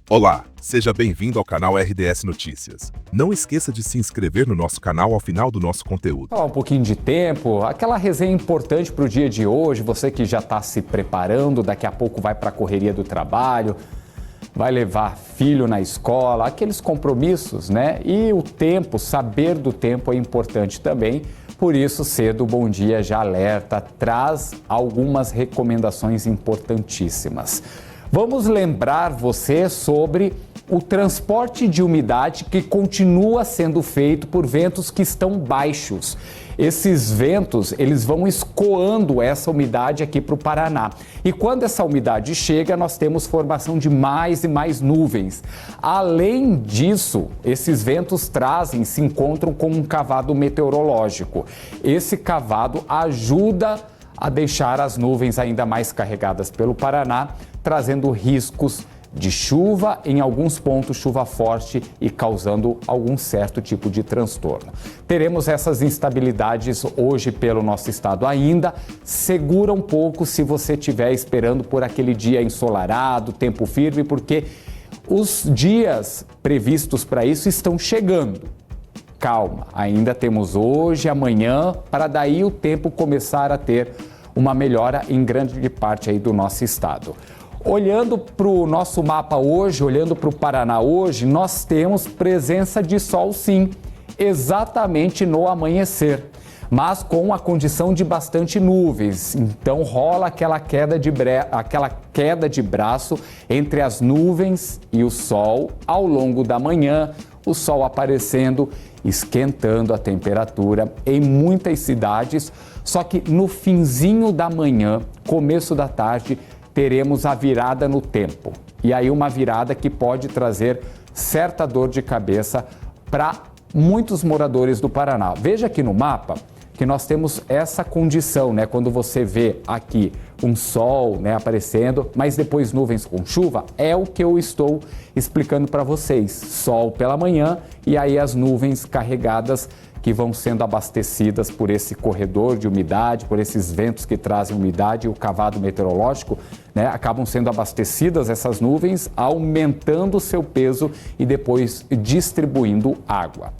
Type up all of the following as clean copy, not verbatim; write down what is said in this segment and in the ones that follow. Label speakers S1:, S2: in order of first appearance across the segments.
S1: Olá, seja bem-vindo ao canal RDS Notícias. Não esqueça de se inscrever no nosso canal ao final do nosso conteúdo.
S2: Falar um pouquinho de tempo, aquela resenha importante para o dia de hoje, você que já está se preparando, daqui a pouco vai para a correria do trabalho, vai levar filho na escola, aqueles compromissos, né? E o tempo, saber do tempo é importante também. Por isso, cedo, Bom Dia já alerta, traz algumas recomendações importantíssimas. Vamos lembrar você sobre o transporte de umidade que continua sendo feito por ventos que estão baixos. Esses ventos, eles vão escoando essa umidade aqui para o Paraná. E quando essa umidade chega, nós temos formação de mais e mais nuvens. Além disso, esses ventos se encontram com um cavado meteorológico. Esse cavado ajuda a deixar as nuvens ainda mais carregadas pelo Paraná, trazendo riscos de chuva, em alguns pontos chuva forte e causando algum certo tipo de transtorno. Teremos essas instabilidades hoje pelo nosso estado ainda. Segura um pouco se você estiver esperando por aquele dia ensolarado, tempo firme, porque os dias previstos para isso estão chegando. Calma, ainda temos hoje, amanhã, para daí o tempo começar a ter uma melhora em grande parte aí do nosso estado. Olhando para o nosso mapa hoje, olhando para o Paraná hoje, nós temos presença de sol sim, exatamente no amanhecer, mas com a condição de bastante nuvens. Então rola aquela queda de braço entre as nuvens e o sol ao longo da manhã, o sol aparecendo, esquentando a temperatura em muitas cidades, só que no finzinho da manhã, começo da tarde, teremos a virada no tempo. E aí uma virada que pode trazer certa dor de cabeça para muitos moradores do Paraná. Veja aqui no mapa que nós temos essa condição, né? Quando você vê aqui um sol, né, aparecendo, mas depois nuvens com chuva, é o que eu estou explicando para vocês. Sol pela manhã e aí as nuvens carregadas que vão sendo abastecidas por esse corredor de umidade, por esses ventos que trazem umidade, o cavado meteorológico, né, acabam sendo abastecidas essas nuvens, aumentando o seu peso e depois distribuindo água.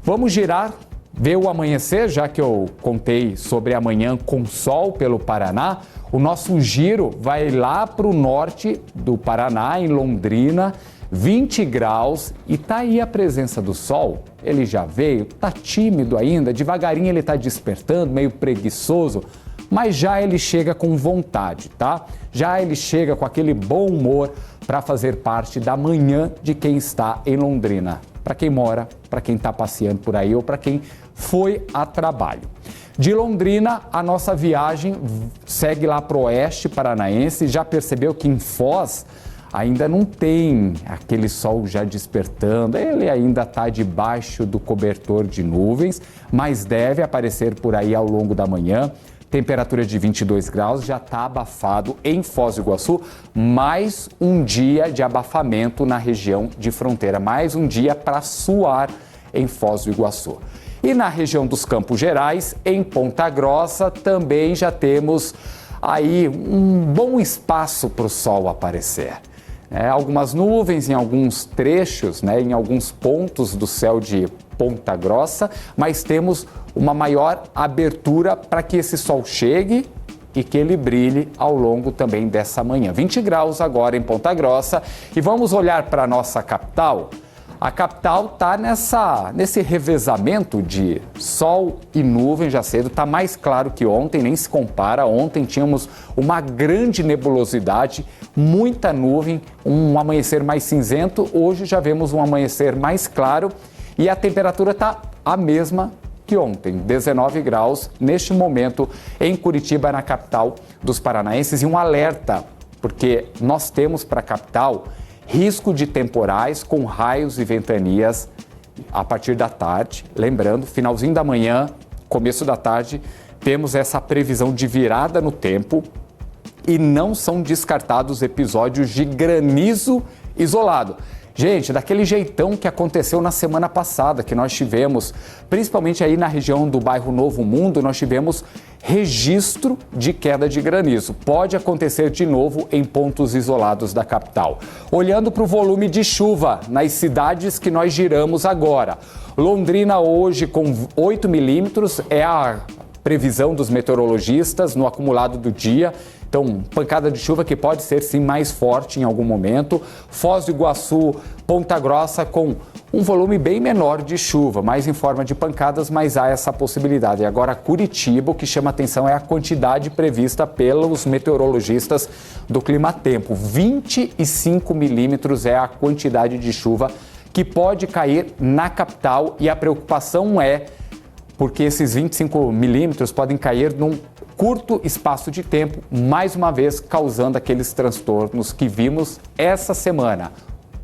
S2: Vamos girar, ver o amanhecer, já que eu contei sobre amanhã com sol pelo Paraná. O nosso giro vai lá para o norte do Paraná, em Londrina, 20 graus, e tá aí a presença do sol. Ele já veio, tá tímido ainda, devagarinho ele tá despertando, meio preguiçoso, mas já ele chega com vontade, tá? Já ele chega com aquele bom humor para fazer parte da manhã de quem está em Londrina. Para quem mora, para quem está passeando por aí ou para quem foi a trabalho. De Londrina, a nossa viagem segue lá para o oeste paranaense. Já percebeu que em Foz ainda não tem aquele sol já despertando, ele ainda está debaixo do cobertor de nuvens, mas deve aparecer por aí ao longo da manhã. Temperatura de 22 graus, já está abafado em Foz do Iguaçu, mais um dia de abafamento na região de fronteira, mais um dia para suar em Foz do Iguaçu. E na região dos Campos Gerais, em Ponta Grossa, também já temos aí um bom espaço para o sol aparecer. Algumas nuvens em alguns trechos, né, em alguns pontos do céu de Ponta Grossa, mas temos uma maior abertura para que esse sol chegue e que ele brilhe ao longo também dessa manhã. 20 graus agora em Ponta Grossa. E vamos olhar para a nossa capital. A capital está nesse revezamento de sol e nuvem já cedo, está mais claro que ontem, nem se compara. Ontem tínhamos uma grande nebulosidade, muita nuvem, um amanhecer mais cinzento. Hoje já vemos um amanhecer mais claro e a temperatura está a mesma que ontem, 19 graus neste momento em Curitiba, na capital dos paranaenses. E um alerta, porque nós temos para a capital risco de temporais com raios e ventanias a partir da tarde. Lembrando, finalzinho da manhã, começo da tarde, temos essa previsão de virada no tempo e não são descartados episódios de granizo isolado. Gente, daquele jeitão que aconteceu na semana passada, que nós tivemos, principalmente aí na região do bairro Novo Mundo, nós tivemos registro de queda de granizo. Pode acontecer de novo em pontos isolados da capital. Olhando para o volume de chuva nas cidades que nós giramos agora. Londrina hoje com 8 milímetros é a previsão dos meteorologistas no acumulado do dia. Então, pancada de chuva que pode ser sim mais forte em algum momento. Foz do Iguaçu, Ponta Grossa com um volume bem menor de chuva, mais em forma de pancadas, mas há essa possibilidade. E agora Curitiba, o que chama atenção é a quantidade prevista pelos meteorologistas do Climatempo. 25 milímetros é a quantidade de chuva que pode cair na capital e a preocupação é porque esses 25 milímetros podem cair num curto espaço de tempo, mais uma vez causando aqueles transtornos que vimos essa semana,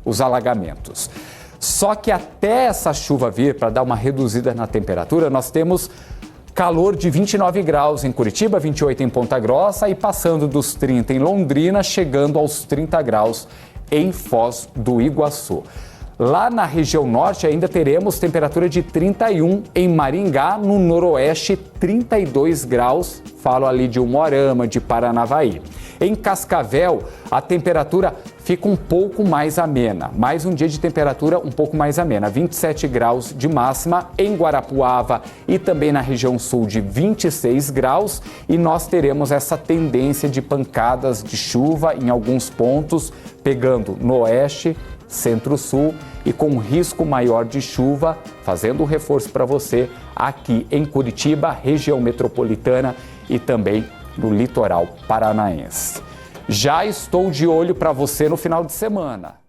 S2: os alagamentos. Só que até essa chuva vir para dar uma reduzida na temperatura, nós temos calor de 29 graus em Curitiba, 28 em Ponta Grossa e passando dos 30 em Londrina, chegando aos 30 graus em Foz do Iguaçu. Lá na região norte ainda teremos temperatura de 31 em Maringá, no noroeste 32 graus, falo ali de Umuarama, de Paranavaí. Em Cascavel, a temperatura fica um pouco mais amena, mais um dia de temperatura um pouco mais amena, 27 graus de máxima, em Guarapuava e também na região sul de 26 graus, e nós teremos essa tendência de pancadas de chuva em alguns pontos, pegando no oeste, centro-sul e com risco maior de chuva, fazendo um reforço para você aqui em Curitiba, região metropolitana e também no litoral paranaense. Já estou de olho para você no final de semana.